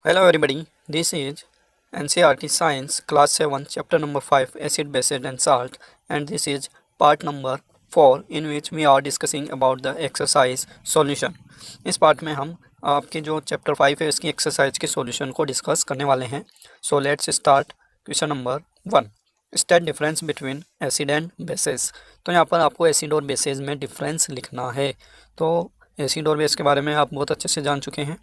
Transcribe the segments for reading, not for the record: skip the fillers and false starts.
Hello everybody, this is NCERT Science Class 7 Chapter number 5 Acid, Base and Salt, and this is part number 4 in which we are discussing about the exercise solution. इस part में हम आपके जो chapter 5 है इसकी exercise के solution को discuss करने वाले हैं. So let's start. Question number 1, state difference between acid and bases. तो यहाँ पर आपको एसिड और बेसेस में डिफरेंस लिखना है. तो एसिड और बेस के बारे में आप बहुत अच्छे से जान चुके हैं,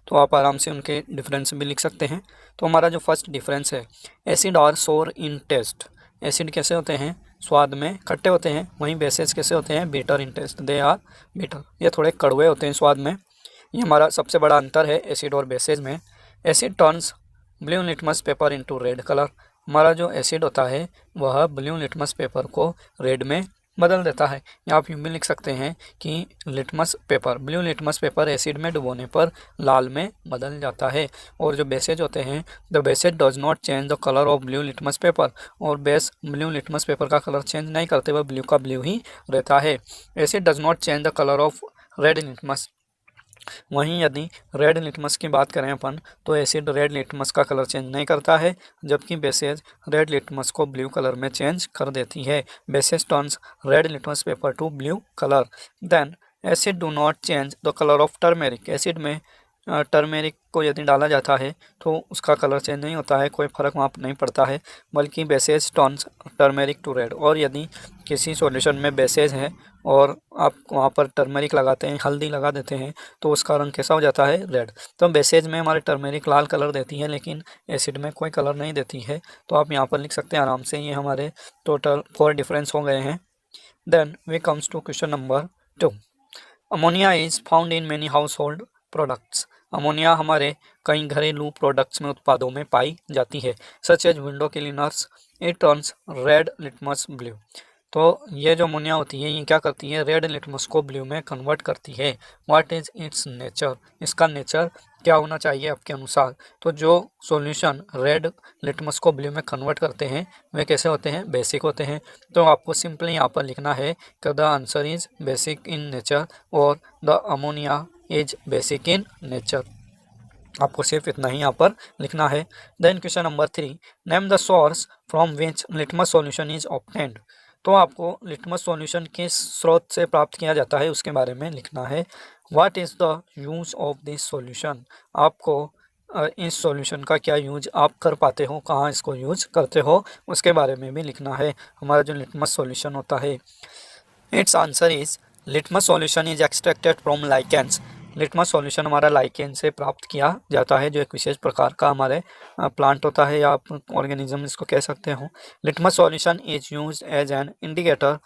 तो आप आराम से उनके डिफरेंस भी लिख सकते हैं. तो हमारा जो फर्स्ट डिफरेंस है, एसिड आर सोर इन टेस्ट. एसिड कैसे होते हैं? स्वाद में खट्टे होते हैं. वहीं बेसेस कैसे होते हैं? Bitter in taste. They are bitter. ये थोड़े कड़वे होते हैं स्वाद में. ये हमारा सबसे बड़ा अंतर है एसिड और बेसेस में. Asset turns blue litmus paper into red colour. हमारा जो एसिड होता है वह ब्लू लिटमस पेपर को रेड में बदल देता है. या आप यूँ भी लिख सकते हैं कि litmus paper, blue litmus paper acid में डुबोने पर लाल में बदल जाता है. और जो बेसेज होते हैं, the bases does not change the colour of blue litmus paper. और बेस ब्लू लिटमस पेपर का कलर चेंज नहीं करते, वह ब्लू का ब्लू ही रहता है. Acid does not change the colour of red litmus. वहीं यदि रेड लिटमस की बात करें अपन, तो एसिड रेड लिटमस का कलर चेंज नहीं करता है, जबकि बेसेज रेड लिटमस को ब्लू कलर में चेंज कर देती है. Bases turns red litmus paper to blue colour. Then acid do not change the colour of turmeric. Acid में टर्मेरिक को यदि डाला जाता है तो उसका कलर चेंज नहीं होता है, कोई फ़र्क वहाँ पर नहीं पड़ता है, बल्कि bases turns turmeric to red. और यदि किसी सॉल्यूशन में बेसेज है और आप वहाँ पर टर्मेरिक लगाते हैं, हल्दी लगा देते हैं, तो उसका रंग कैसा हो जाता है? रेड. तो बेसेज में हमारे टर्मेरिक लाल कलर देती है, लेकिन एसिड में कोई कलर नहीं देती है. तो आप यहाँ पर लिख सकते हैं आराम से. ये हमारे टोटल 4 डिफरेंस हो गए हैं. Then we comes to question number 2. Ammonia is found in many household products. Ammonia हमारे कई घरेलू प्रोडक्ट्स में, उत्पादों में पाई जाती है. Such as window cleaners. It turns red litmus blue. तो ये जो अमोनिया होती है, ये क्या करती है? रेड लिटमस को ब्लू में कन्वर्ट करती है. What is it's nature. इसका नेचर क्या होना चाहिए आपके अनुसार? तो जो सॉल्यूशन रेड लिटमस को ब्लू में कन्वर्ट करते हैं वे कैसे होते हैं? बेसिक होते हैं. तो आपको सिंपली यहाँ पर लिखना है कि the answer is basic in nature और the ammonia is basic in nature. आपको सिर्फ इतना ही यहाँ पर लिखना है. Then question number 3, name the source from which litmus solution is obtained. तो आपको लिटमस सॉल्यूशन किस स्रोत से प्राप्त किया जाता है उसके बारे में लिखना है. What is the use of this solution. आपको इस सॉल्यूशन का क्या यूज आप कर पाते हो, कहाँ इसको यूज करते हो, उसके बारे में भी लिखना है. हमारा जो लिटमस सॉल्यूशन होता है, it's answer is litmus solution is extracted from lichens. Litmus solution हमारा लाइकेन से प्राप्त किया जाता है, जो एक विशेष प्रकार का हमारे प्लांट होता है, या आप ऑर्गेनिज्म इसको कह सकते हो. Litmus solution is used as an indicator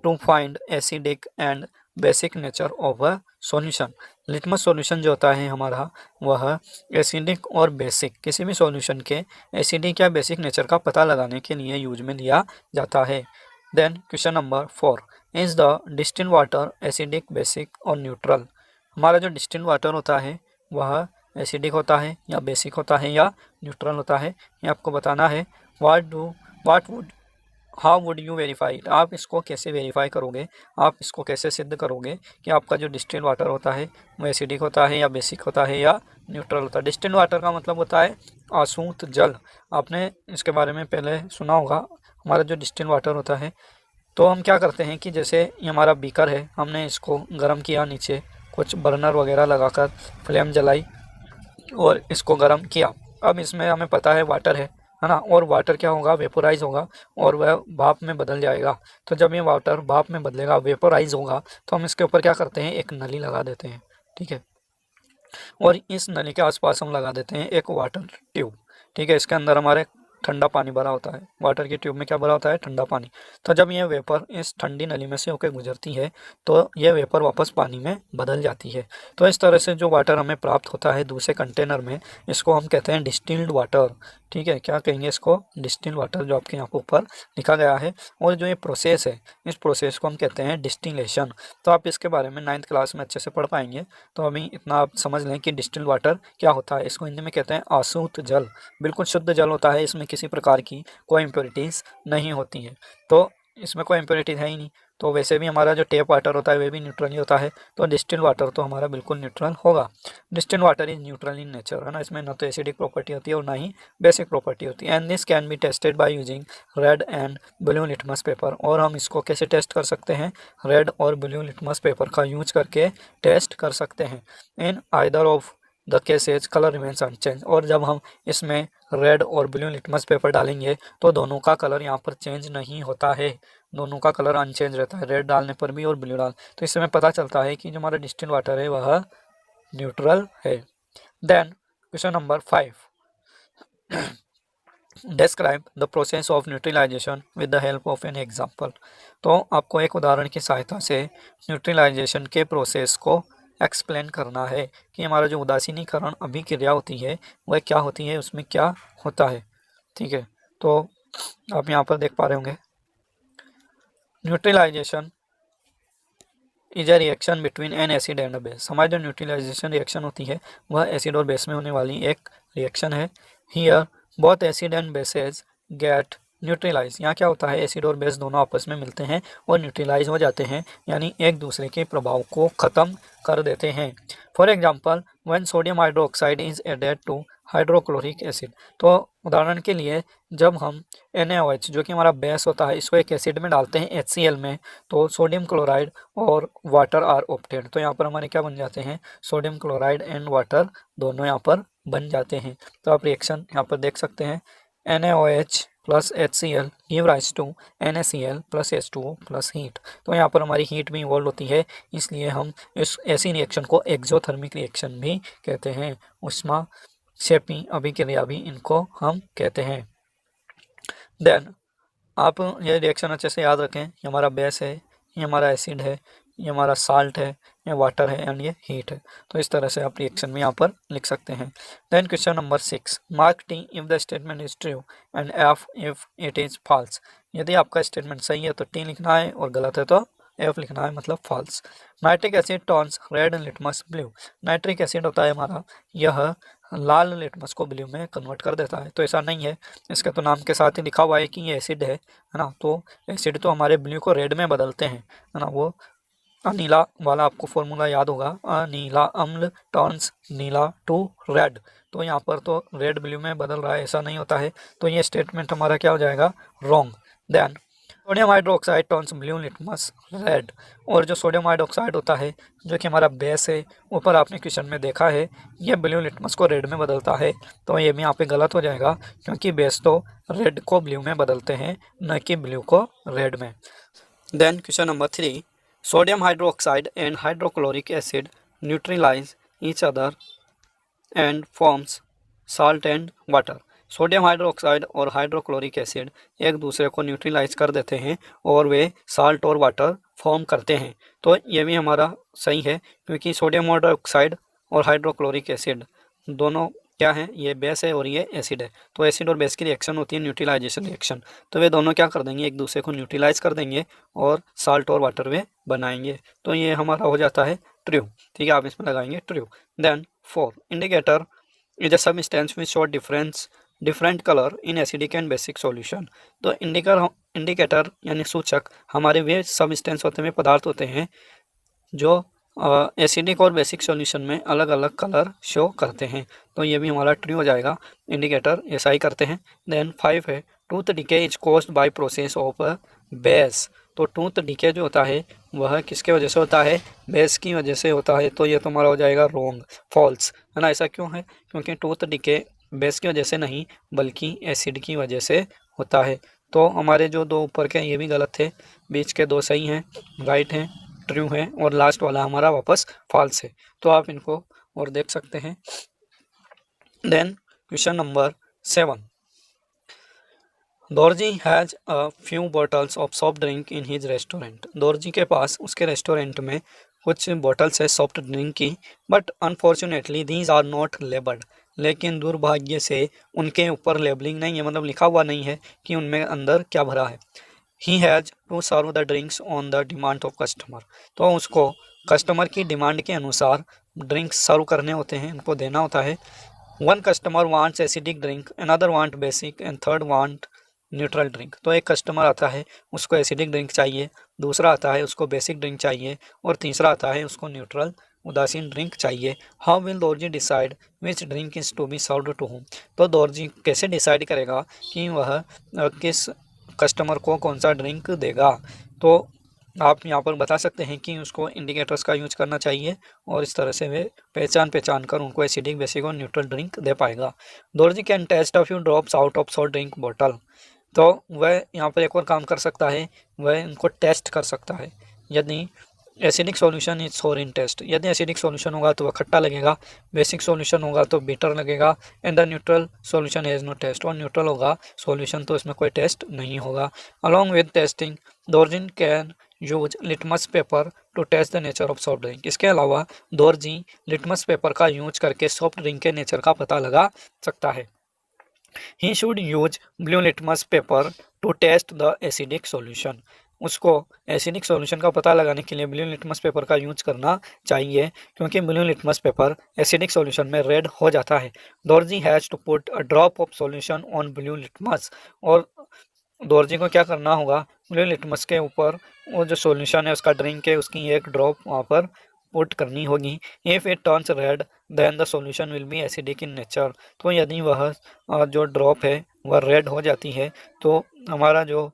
to find acidic and basic nature of a solution. Litmus solution जो होता है हमारा, वह एसिडिक और बेसिक, किसी भी सॉल्यूशन के एसिडिक या बेसिक नेचर का पता लगाने के लिए यूज में लिया जाता है. Then question number 4, is the distilled water acidic, basic और न्यूट्रल. हमारा जो डिस्टिल्ड वाटर होता है वह एसिडिक होता है या बेसिक होता है या न्यूट्रल होता है, ये आपको बताना है. How would you verify it. आप इसको कैसे वेरीफाई करोगे, आप इसको कैसे सिद्ध करोगे कि आपका जो डिस्टिल्ड वाटर होता है वो एसिडिक होता है या बेसिक होता है या न्यूट्रल होता है. डिस्टिल्ड वाटर का मतलब होता है आसूत जल. आपने इसके बारे में पहले सुना होगा. हमारा जो डिस्टिल्ड वाटर होता है, तो हम क्या करते हैं कि जैसे ये हमारा बीकर है, हमने इसको गर्म किया, नीचे कुछ बर्नर वगैरह लगाकर फ्लेम जलाई और इसको गर्म किया. अब इसमें हमें पता है वाटर है ना, और वाटर क्या होगा? वेपोराइज होगा और वह भाप में बदल जाएगा. तो जब ये वाटर भाप में बदलेगा, वेपोराइज होगा, तो हम इसके ऊपर क्या करते हैं? एक नली लगा देते हैं. ठीक है, और इस नली के आसपास हम लगा देते हैं एक वाटर ट्यूब. ठीक है, इसके अंदर हमारे ठंडा पानी भरा होता है. वाटर की ट्यूब में क्या भरा होता है? ठंडा पानी. तो जब ये वेपर इस ठंडी नली में से होकर गुजरती है, तो ये वेपर वापस पानी में बदल जाती है. तो इस तरह से जो वाटर हमें प्राप्त होता है दूसरे कंटेनर में, इसको हम कहते हैं डिस्टिल्ड वाटर. ठीक है, क्या कहेंगे इसको? डिस्टिल्ड वाटर, जो आपके यहाँ पर ऊपर लिखा गया है. और जो ये प्रोसेस है, इस प्रोसेस को हम कहते हैं डिस्टिलेशन. तो आप इसके बारे में 9th क्लास में अच्छे से पढ़ पाएंगे. तो अभी इतना आप समझ लें कि डिस्टिल्ड वाटर क्या होता है. इसको हिंदी में कहते हैं आसूत जल. बिल्कुल शुद्ध जल होता है, इसमें किसी प्रकार की कोई इम्प्योरिटीज़ नहीं होती हैं. तो इसमें कोई इम्प्योरिटी है ही नहीं, तो वैसे भी हमारा जो टेप वाटर होता है वे भी न्यूट्रल ही होता है, तो डिस्टिल वाटर तो हमारा बिल्कुल न्यूट्रल होगा। Distil water is neutral in nature, है ना, इसमें ना तो एसिडिक प्रॉपर्टी होती है और ना ही बेसिक प्रॉपर्टी होती है। And this can be tested by using red and blue litmus paper. और हम इसको कैसे टेस्ट कर सकते हैं, रेड और ब्लू लिटमस पेपर का यूज करके टेस्ट कर सकते हैं। In either of the cases colour remains unchange, और जब हम इसमें रेड और ब्लू लिटमस पेपर डालेंगे तो दोनों का कलर यहाँ पर चेंज नहीं होता है, दोनों का कलर अनचेंज रहता है, रेड डालने पर भी और ब्लू डाल। तो इससे हमें पता चलता है कि जो हमारा डिस्टिल वाटर है वह न्यूट्रल है। Then question number 5, describe the process of neutralisation with the help of an example. तो आपको एक उदाहरण की सहायता से न्यूट्रलाइजेशन के प्रोसेस को एक्सप्लेन करना है कि हमारा जो उदासीनीकरण अभिक्रिया होती है वह क्या होती है, उसमें क्या होता है। ठीक है, तो आप यहाँ पर देख पा रहे होंगे, neutralisation is a reaction between an acid and a base. हमारी जो न्यूट्रलाइजेशन रिएक्शन होती है वह एसिड और बेस में होने वाली एक रिएक्शन है। Here both acid and bases get neutralise. यहाँ क्या होता है, एसिड और बेस दोनों आपस में मिलते हैं और न्यूट्रलाइज हो जाते हैं, यानी एक दूसरे के प्रभाव को ख़त्म कर देते हैं। For example when sodium hydroxide is added to hydrochloric acid. तो उदाहरण के लिए जब हम NaOH जो कि हमारा बेस होता है इसको एक एसिड में डालते हैं HCl में, तो सोडियम क्लोराइड और वाटर आर ऑब्टेन्ड। तो यहाँ पर हमारे क्या बन जाते हैं, सोडियम क्लोराइड एंड वाटर दोनों यहाँ पर बन जाते हैं। तो आप रिएक्शन यहाँ पर देख सकते हैं, NaOH plus HCl give rise to NaCl plus H2O plus heat. तो यहाँ पर हमारी हीट भी इन्वॉल्व होती है, इसलिए हम इस ऐसी रिएक्शन को एक्सोथर्मिक रिएक्शन भी कहते हैं, उष्मा शेपी अभिक्रिया भी इनको हम कहते हैं। देन आप ये रिएक्शन अच्छे से याद रखें, ये हमारा बेस है, ये हमारा एसिड है, ये हमारा साल्ट है, ये वाटर है एंड ये हीट है। तो इस तरह से आप रिएक्शन में यहाँ पर लिख सकते हैं। Then question number 6, mark T if the statement is true and F if it is false. यदि आपका स्टेटमेंट सही है तो T लिखना है और गलत है तो F लिखना है, मतलब false. Nitric acid turns red litmus blue. Nitric acid होता है हमारा, यह लाल लिटमस को ब्लू में कन्वर्ट कर देता है। तो ऐसा नहीं है, इसके तो नाम के साथ ही लिखा हुआ है कि ये एसिड है ना, तो एसिड तो हमारे ब्लू को रेड में बदलते हैं, है ना। वो अनीला वाला आपको फॉर्मूला याद होगा, अनीला अम्ल टर्न्स नीला टू रेड। तो यहाँ पर तो रेड ब्लू में बदल रहा है, ऐसा नहीं होता है, तो ये स्टेटमेंट हमारा क्या हो जाएगा, wrong. Then sodium hydroxide turns blue litmus red. और जो सोडियम हाइड्रोक्साइड होता है जो कि हमारा बेस है, ऊपर आपने क्वेश्चन में देखा है, ये ब्लू लिटमस को रेड में बदलता है, तो ये भी यहाँ पे गलत हो जाएगा, क्योंकि बेस तो रेड को ब्लू में बदलते हैं, न कि ब्लू को रेड में। Then question number 3, sodium hydroxide and hydrochloric acid neutralise each other and forms salt and water. Sodium hydroxide और हाइड्रोक्लोरिक एसिड एक दूसरे को न्यूट्रलाइज कर देते हैं और वे साल्ट और वाटर फॉर्म करते हैं। तो ये भी हमारा सही है, क्योंकि सोडियम हाइड्रोक्साइड और हाइड्रोक्लोरिक एसिड दोनों क्या है, ये बेस है और ये एसिड है। तो एसिड और बेस की रिएक्शन होती है न्यूट्रलाइजेशन रिएक्शन, तो वे दोनों क्या कर देंगे, एक दूसरे को न्यूट्रलाइज कर देंगे और साल्ट और वाटर वे बनाएंगे। तो ये हमारा हो जाता है ट्रू। ठीक है, आप इसमें लगाएंगे true. Then 4, indicator is a substance which show different colour in acidic and basic solution. तो इंडिकेटर यानी सूचक हमारे वे सबस्टेंस होते हैं, पदार्थ होते हैं जो एसिडिक और बेसिक सॉल्यूशन में अलग अलग कलर शो करते हैं। तो ये भी हमारा ट्रू हो जाएगा, इंडिकेटर ऐसा ही करते हैं। देन 5 है, tooth decay is caused by process of base. तो टूथ डिके जो होता है वह किसके वजह से होता है, बेस की वजह से होता है। तो ये तुम्हारा हो जाएगा रॉन्ग, फॉल्स, है ना। ऐसा क्यों है, क्योंकि टूथ डिके बेस की वजह से नहीं बल्कि एसिड की वजह से होता है। तो हमारे जो दो ऊपर के ये भी गलत थे, बीच के दो सही हैं, राइट हैं, ट्रू है, और लास्ट वाला हमारा वापस फॉल्स है। तो आप इनको और देख सकते हैं। Then question number 7, Dorji has a few bottles of soft drink in his restaurant. Dorji के पास उसके रेस्टोरेंट में कुछ बॉटल्स है सॉफ्ट ड्रिंक की, but unfortunately these are not labelled. लेकिन दुर्भाग्य से उनके ऊपर लेबलिंग नहीं है, मतलब लिखा हुआ नहीं है कि उनमें अंदर क्या भरा है। He has to serve the drinks on the demand of customer. तो उसको कस्टमर की डिमांड के अनुसार ड्रिंक्स सर्व करने होते हैं, उनको देना होता है। One customer wants acidic drink, another want basic and third want neutral drink. तो एक कस्टमर आता है, उसको एसिडिक ड्रिंक चाहिए, दूसरा आता है उसको बेसिक ड्रिंक चाहिए, और तीसरा आता है उसको न्यूट्रल उदासीन ड्रिंक चाहिए। How will Dorji decide which drink is to be served to whom. तो दोर्जी कैसे डिसाइड करेगा कि वह किस कस्टमर को कौन सा ड्रिंक देगा। तो आप यहाँ पर बता सकते हैं कि उसको इंडिकेटर्स का यूज करना चाहिए, और इस तरह से वे पहचान कर उनको एसिडिक, बेसिक और न्यूट्रल ड्रिंक दे पाएगा। Dorji can test a few drops out of soft drink bottle. तो वह यहाँ पर एक और काम कर सकता है, वह इनको टेस्ट कर सकता है। यदि एसिडिक सॉल्यूशन इज सोर इन टेस्ट, यदि एसिडिक सॉल्यूशन होगा तो वह खट्टा लगेगा, बेसिक सॉल्यूशन होगा तो बीटर लगेगा, and the neutral solution has no taste, और न्यूट्रल होगा सॉल्यूशन तो इसमें कोई टेस्ट नहीं होगा। अलॉन्ग विद टेस्टिंग दोर्जिन can use litmus paper to test the nature of soft drink. इसके अलावा दोर्जी लिटमस पेपर का यूज करके सॉफ्ट ड्रिंक के नेचर का पता लगा सकता है। He should use blue litmus paper to test the acidic solution। उसको एसिडिक सॉल्यूशन का पता लगाने के लिए ब्लू लिटमस पेपर का यूज करना चाहिए, क्योंकि blue litmus paper acidic solution में रेड हो जाता है। Dorji has to put a drop of solution on blue litmus, और दोर्जी को क्या करना होगा, ब्लू लिटमस के ऊपर वो जो सॉल्यूशन है उसका ड्रिंक है उसकी एक ड्रॉप वहाँ पर पुट करनी होगी। If it turns red then the solution will be acidic in nature. तो यदि वह जो ड्रॉप है वह रेड हो जाती है तो हमारा जो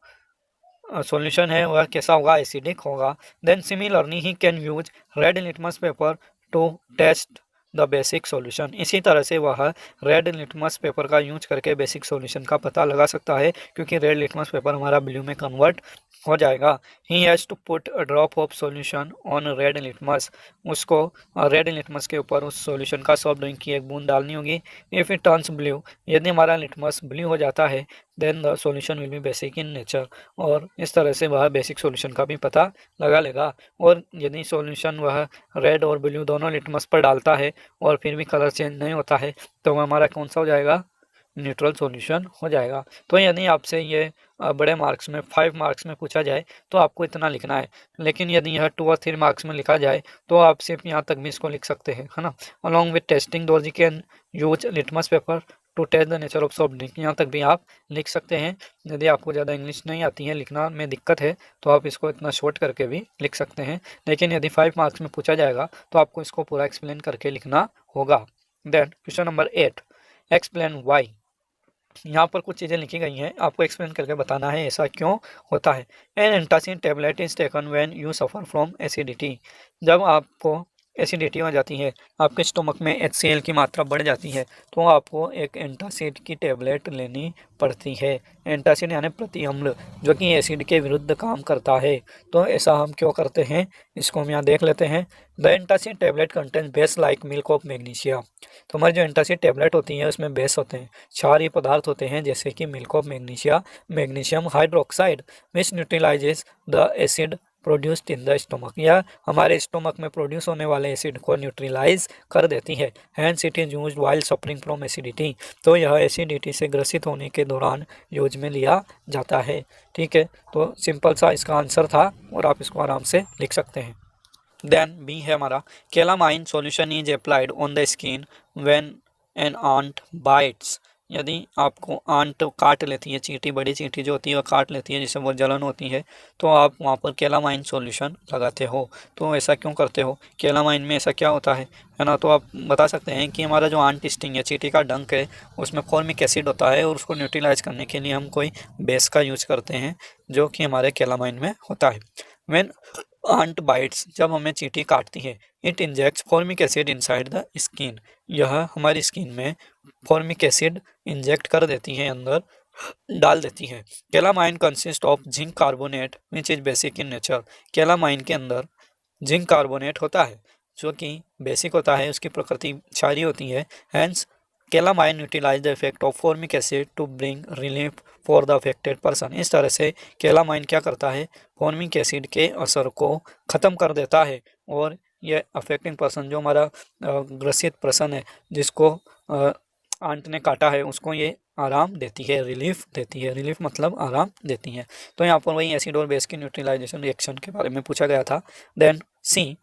सॉल्यूशन है वह कैसा होगा, एसिडिक होगा। Then similarly he can use red litmus paper to test the basic solution. इसी तरह से वह रेड लिटमस पेपर का यूज करके बेसिक सॉल्यूशन का पता लगा सकता है, क्योंकि रेड लिटमस पेपर हमारा ब्लू में कन्वर्ट हो जाएगा। He has to put a drop of solution on red litmus. उसको रेड लिटमस के ऊपर उस सॉल्यूशन का सॉफ्ट ड्रिंक की एक बूंद डालनी होगी। इफ़ इट टर्न्स ब्लू, यदि हमारा लिटमस ब्लू हो जाता है, then the solution will be basic in nature. और इस तरह से वह बेसिक सॉल्यूशन का भी पता लगा लेगा। और यदि सॉल्यूशन वह रेड और ब्लू दोनों लिटमस पर डालता है और फिर भी कलर चेंज नहीं होता है, तो वह हमारा कौन सा हो जाएगा, न्यूट्रल सॉल्यूशन हो जाएगा। तो यदि आपसे ये बड़े मार्क्स में 5 मार्क्स में पूछा जाए तो आपको इतना लिखना है, लेकिन यदि यह 2 और 3 मार्क्स में लिखा जाए तो आप सिर्फ यहाँ तक भी इसको लिख सकते हैं, है ना। Along with testing Dorji can use litmus paper to test the nature of soft drink, यहाँ तक भी आप लिख सकते हैं। यदि आपको ज़्यादा इंग्लिश नहीं आती है, लिखना में दिक्कत है, तो आप इसको इतना शॉर्ट करके भी लिख सकते हैं। लेकिन यदि 5 मार्क्स में पूछा जाएगा तो आपको इसको पूरा एक्सप्लेन करके लिखना होगा। Then question number 8, explain why. यहाँ पर कुछ चीज़ें लिखी गई हैं, आपको एक्सप्लेन करके बताना है ऐसा क्यों होता है। An antacid tablet is taken when you suffer from acidity. जब आपको एसिडिटी हो जाती है, आपके स्टोमक में HCl की मात्रा बढ़ जाती है, तो आपको एक एंटासिड की टेबलेट लेनी पड़ती है। एंटासिड यानी प्रति अम्ल, जो कि एसिड के विरुद्ध काम करता है। तो ऐसा हम क्यों करते हैं, इसको हम यहाँ देख लेते हैं। The antacid tablet contains base like milk of magnesia. तो हमारी जो एंटासिड टेबलेट होती है उसमें बेस होते हैं, क्षारीय पदार्थ होते हैं, जैसे कि milk of magnesia, magnesium hydroxide, which neutralises the acid produced in the stomach. या हमारे स्टोमक में प्रोड्यूस होने वाले एसिड को न्यूट्रलाइज कर देती है। Hence it is used while suffering from acidity. तो यह एसिडिटी से ग्रसित होने के दौरान यूज में लिया जाता है। ठीक है, तो सिंपल सा इसका आंसर था और आप इसको आराम से लिख सकते हैं। देन बी है हमारा, calamine solution is applied on the skin when an ant bites. यदि आपको आंट काट लेती है, चींटी, बड़ी चींटी जो होती है वह काट लेती है, जिससे वो जलन होती है, तो आप वहाँ पर कैलामाइन सॉल्यूशन लगाते हो। तो ऐसा क्यों करते हो, कैलामाइन में ऐसा क्या होता है ना। तो आप बता सकते हैं कि हमारा जो आंट स्टिंग है, चींटी का डंक है, उसमें फॉर्मिक एसिड होता है, और उसको न्यूट्रलाइज करने के लिए हम कोई बेस का यूज करते हैं, जो कि हमारे कैलामाइन में होता है। व्हेन आंट बाइट्स, जब हमें चींटी काटती है, it injects formic acid inside the skin. यह हमारी स्किन में फॉर्मिक एसिड इंजेक्ट कर देती है, अंदर डाल देती है। Calamine consist of zinc carbonate which is basic in nature. Calamine के अंदर जिंक कार्बोनेट होता है, जो कि बेसिक होता है, उसकी प्रकृति क्षारीय होती है। Hence calamine utilise the effect of formic acid to bring relief for the affected person. इस तरह से कैलामाइन क्या करता है, फॉर्मिक एसिड के असर को ख़त्म कर देता है, और ये अफेक्टिंग पर्सन, जो हमारा ग्रसित पर्सन है, जिसको आंट ने काटा है, उसको ये आराम देती है, रिलीफ देती है। रिलीफ मतलब आराम देती है। तो यहाँ पर वही एसिड और बेस की न्यूट्रलाइजेशन रिएक्शन के बारे में पूछा गया था। Then C,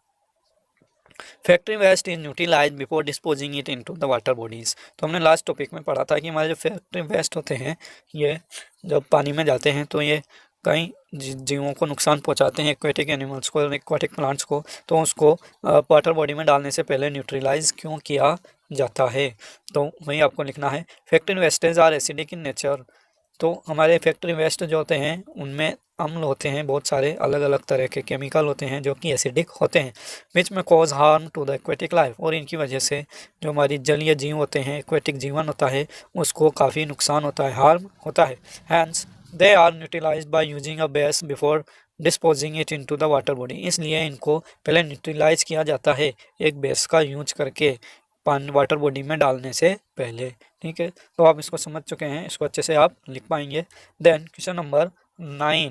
factory waste is utilise before disposing it into the water bodies. तो हमने लास्ट टॉपिक में पढ़ा था कि हमारे जो फैक्ट्री वेस्ट होते हैं ये जब पानी में जाते हैं तो ये कई जीवों को नुकसान पहुंचाते हैं, एक्वेटिक एनिमल्स को, एक्वेटिक प्लांट्स को। तो उसको वाटर बॉडी में डालने से पहले न्यूट्रलाइज क्यों किया जाता है, तो वही आपको लिखना है। Factory wastage are acidic in nature. तो हमारे फैक्ट्री वेस्ट जो होते हैं उनमें अम्ल होते हैं, बहुत सारे अलग अलग तरह के केमिकल होते हैं जो कि एसिडिक होते हैं, which may cause harm to the aquatic life. और इनकी वजह से जो हमारी जलीय जीव होते हैं, एक्वेटिक जीवन होता है, उसको काफ़ी नुकसान होता है, हार्म होता है। Hence they are neutralised by using a base before disposing it into the water body. इसलिए इनको पहले न्यूट्रलाइज किया जाता है एक बेस का यूज करके पानी वाटर बॉडी में डालने से पहले। ठीक है, तो आप इसको समझ चुके हैं, इसको अच्छे से आप लिख पाएंगे। Then question number 9,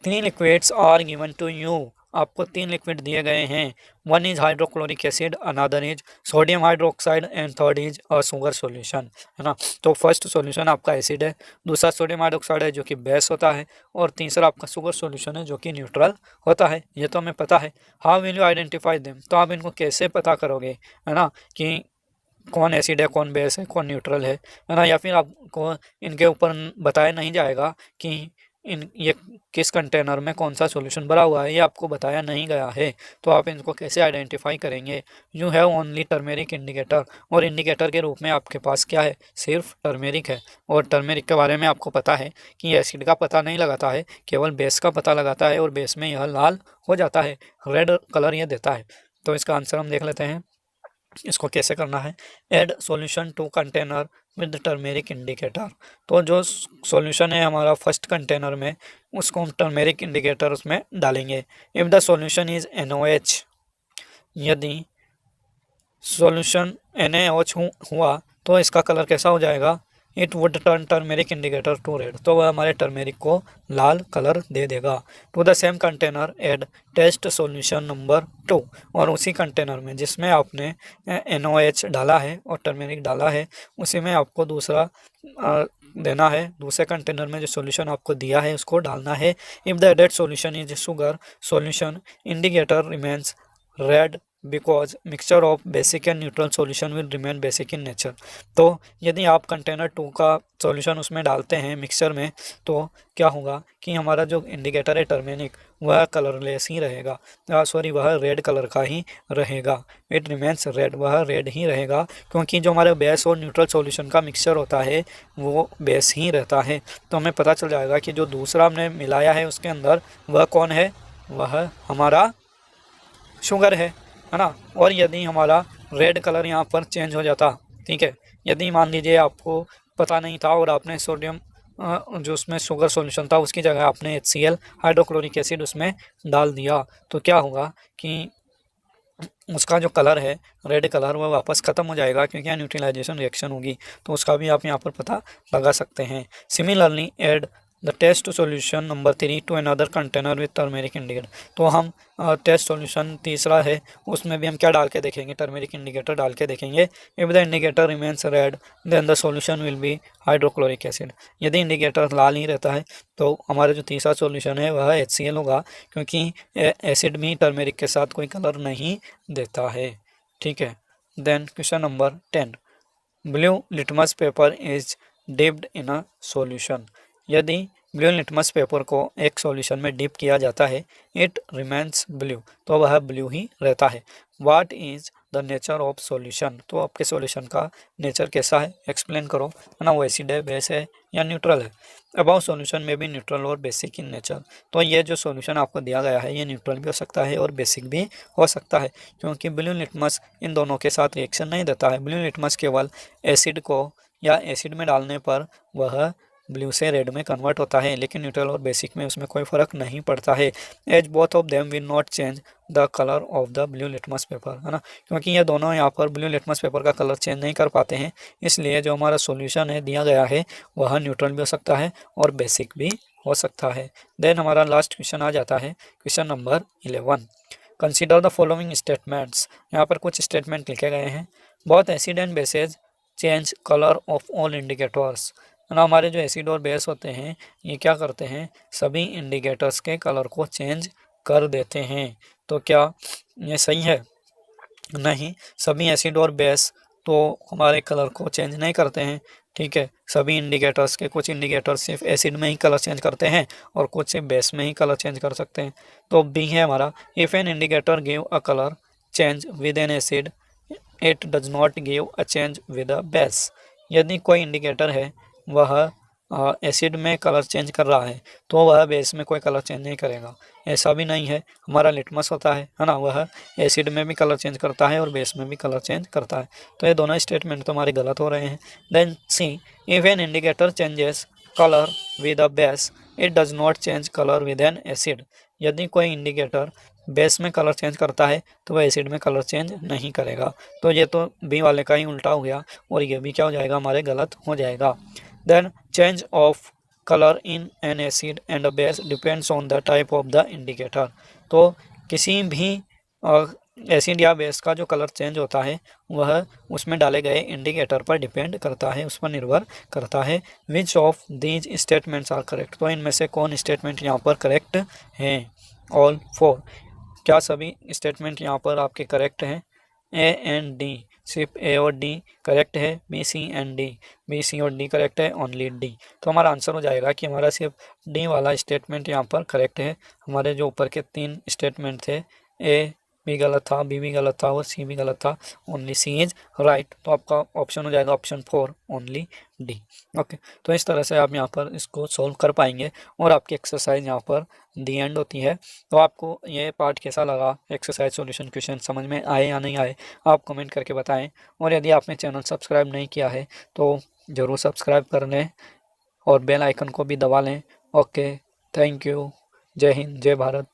3 liquids are given to you. आपको 3 लिक्विड दिए गए हैं। One is hydrochloric acid, another is sodium hydroxide and third is a sugar solution, है ना। तो फर्स्ट सॉल्यूशन आपका एसिड है, दूसरा सोडियम हाइड्रोक्साइड है जो कि बेस होता है, और तीसरा आपका शुगर सॉल्यूशन है जो कि न्यूट्रल होता है। ये तो हमें पता है। How will you identify them, तो आप इनको कैसे पता करोगे, है ना, कि कौन एसिड है, कौन बेस है, कौन न्यूट्रल है ना। या फिर आपको इनके ऊपर बताया नहीं जाएगा कि ये किस कंटेनर में कौन सा सॉल्यूशन भरा हुआ है, ये आपको बताया नहीं गया है। तो आप इनको कैसे आइडेंटिफाई करेंगे। You have only turmeric indicator, और इंडिकेटर के रूप में आपके पास क्या है, सिर्फ टर्मेरिक है। और टर्मेरिक के बारे में आपको पता है कि एसिड का पता नहीं लगाता है, केवल बेस का पता लगाता है, और बेस में यह लाल हो जाता है, रेड कलर ये देता है। तो इसका आंसर हम देख लेते हैं, इसको कैसे करना है। Add solution to container with turmeric indicator. तो जो सॉल्यूशन है हमारा फर्स्ट कंटेनर में, उसको हम टर्मेरिक इंडिकेटर उसमें डालेंगे। If the solution is NaOH, यदि सॉल्यूशन NaOH हुआ तो इसका कलर कैसा हो जाएगा, it would turn turmeric indicator to red. तो वह हमारे टर्मेरिक को लाल कलर दे देगा। To the same container add test solution number 2, और उसी कंटेनर में जिसमें आपने NaOH डाला है और टर्मेरिक डाला है, उसी में आपको दूसरा देना है। दूसरे कंटेनर में जो सॉल्यूशन आपको दिया है उसको डालना है। If the added solution is sugar solution, indicator remains red because mixture of basic and neutral solution will remain basic in nature. तो यदि आप कंटेनर 2 का सॉल्यूशन उसमें डालते हैं मिक्सचर में, तो क्या होगा कि हमारा जो इंडिकेटर है टर्मेरिक, वह कलरलेस ही रहेगा, वह रेड कलर का ही रहेगा। इट रिमेन्स रेड, वह रेड ही रहेगा, क्योंकि जो हमारे बेस और न्यूट्रल सॉल्यूशन का मिक्सचर होता है वो बेस ही रहता है। तो हमें पता चल जाएगा कि जो दूसरा हमने मिलाया है उसके अंदर वह कौन है, वह हमारा शुगर है ना। और यदि हमारा रेड कलर यहाँ पर चेंज हो जाता, ठीक है, यदि मान लीजिए आपको पता नहीं था और आपने सोडियम जो उसमें शुगर सॉल्यूशन था उसकी जगह आपने HCl हाइड्रोक्लोरिक एसिड उसमें डाल दिया, तो क्या होगा कि उसका जो कलर है रेड कलर वह वापस ख़त्म हो जाएगा, क्योंकि यहाँ न्यूट्रलाइजेशन रिएक्शन होगी। तो उसका भी आप यहाँ पर पता लगा सकते हैं। Similarly add the test solution number 3 to another container with turmeric indicator. तो हम टेस्ट सॉल्यूशन तीसरा है उसमें भी हम क्या डाल के देखेंगे, टर्मेरिक इंडिकेटर डाल के देखेंगे। If the indicator remains red then the solution will be hydrochloric acid. यदि इंडिकेटर लाल ही रहता है तो हमारा जो तीसरा सॉल्यूशन है वह HCl होगा, क्योंकि एसिड भी टर्मेरिक के साथ कोई कलर नहीं देता है। ठीक है। Then question number 10, blue litmus paper is dipped in a solution. यदि ब्लू लिटमस पेपर को एक सॉल्यूशन में डिप किया जाता है, इट रिमेन्स ब्लू, तो वह ब्लू ही रहता है। What is the nature of solution, तो आपके सॉल्यूशन का नेचर कैसा है, एक्सप्लेन करो, है ना। वो एसिड है, बेस है या न्यूट्रल है। अबाउ सॉल्यूशन में भी न्यूट्रल और बेसिक इन नेचर। तो ये जो सॉल्यूशन आपको दिया गया है ये न्यूट्रल भी हो सकता है और बेसिक भी हो सकता है, क्योंकि ब्लू लिटमस इन दोनों के साथ रिएक्शन नहीं देता है। ब्लू लिटमस केवल एसिड को या एसिड में डालने पर वह ब्लू से रेड में कन्वर्ट होता है, लेकिन न्यूट्रल और बेसिक में उसमें कोई फ़र्क नहीं पड़ता है। As both of them will not change the colour of the blue litmus paper, है ना, क्योंकि ये दोनों यहाँ पर ब्लू लिटमस पेपर का कलर चेंज नहीं कर पाते हैं, इसलिए जो हमारा सॉल्यूशन है दिया गया है वह न्यूट्रल भी हो सकता है और बेसिक भी हो सकता है। देन हमारा लास्ट क्वेश्चन आ जाता है, question number 11। Consider the following statements. यहाँ पर कुछ स्टेटमेंट लिखे गए हैं। Both acid and bases change colour of all indicators, है ना। हमारे जो एसिड और बेस होते हैं ये क्या करते हैं, सभी इंडिकेटर्स के कलर को चेंज कर देते हैं। तो क्या ये सही है? नहीं, सभी एसिड और बेस तो हमारे कलर को चेंज नहीं करते हैं। ठीक है, सभी इंडिकेटर्स के कुछ इंडिकेटर्स सिर्फ एसिड में ही कलर चेंज करते हैं और कुछ सिर्फ बेस में ही कलर चेंज कर सकते हैं। तो बी है हमारा, if an indicator give a colour change with an acid it does not give a change with a base. यदि कोई इंडिकेटर है वह एसिड में कलर चेंज कर रहा है तो वह बेस में कोई कलर चेंज नहीं करेगा। ऐसा भी नहीं है, हमारा लिटमस होता है ना, वह एसिड में भी कलर चेंज करता है और बेस में भी कलर चेंज करता है। तो ये दोनों स्टेटमेंट तो हमारे गलत हो रहे हैं। Then C, if an indicator changes colour with a base it does not change colour with an acid. यदि कोई इंडिकेटर बेस में कलर चेंज करता है तो वह एसिड में कलर चेंज नहीं करेगा। तो ये तो बी वाले का ही उल्टा हो गया और ये भी क्या हो जाएगा, हमारे गलत हो जाएगा। Then change of colour in an acid and a base depends on the type of the indicator. तो किसी भी एसिड या बेस का जो कलर चेंज होता है वह उसमें डाले गए इंडिकेटर पर डिपेंड करता है, उस पर निर्भर करता है। Which of these statements are correct. तो इनमें से कौन स्टेटमेंट यहाँ पर करेक्ट हैं। ऑल फोर, क्या सभी स्टेटमेंट यहाँ पर आपके करेक्ट हैं। ए एंड डी, सिर्फ ए और डी करेक्ट है। B C and D, B C और डी करेक्ट है, ओनली डी। तो हमारा आंसर हो जाएगा कि हमारा सिर्फ डी वाला स्टेटमेंट यहाँ पर करेक्ट है। हमारे जो ऊपर के 3 स्टेटमेंट थे, ए भी गलत था, बी भी गलत था और सी भी गलत था, ओनली सी इज राइट। तो आपका ऑप्शन हो जाएगा ऑप्शन 4, ओनली डी। ओके, तो इस तरह से आप यहाँ पर इसको सॉल्व कर पाएंगे और आपकी एक्सरसाइज यहाँ पर दी एंड होती है। तो आपको ये पार्ट कैसा लगा, एक्सरसाइज सॉल्यूशन क्वेश्चन समझ में आए या नहीं आए, आप कमेंट करके बताएं। और यदि आपने चैनल सब्सक्राइब नहीं किया है तो ज़रूर सब्सक्राइब कर लें और बेल आइकन को भी दबा लें। Okay, thank you. जय हिंद, जय भारत।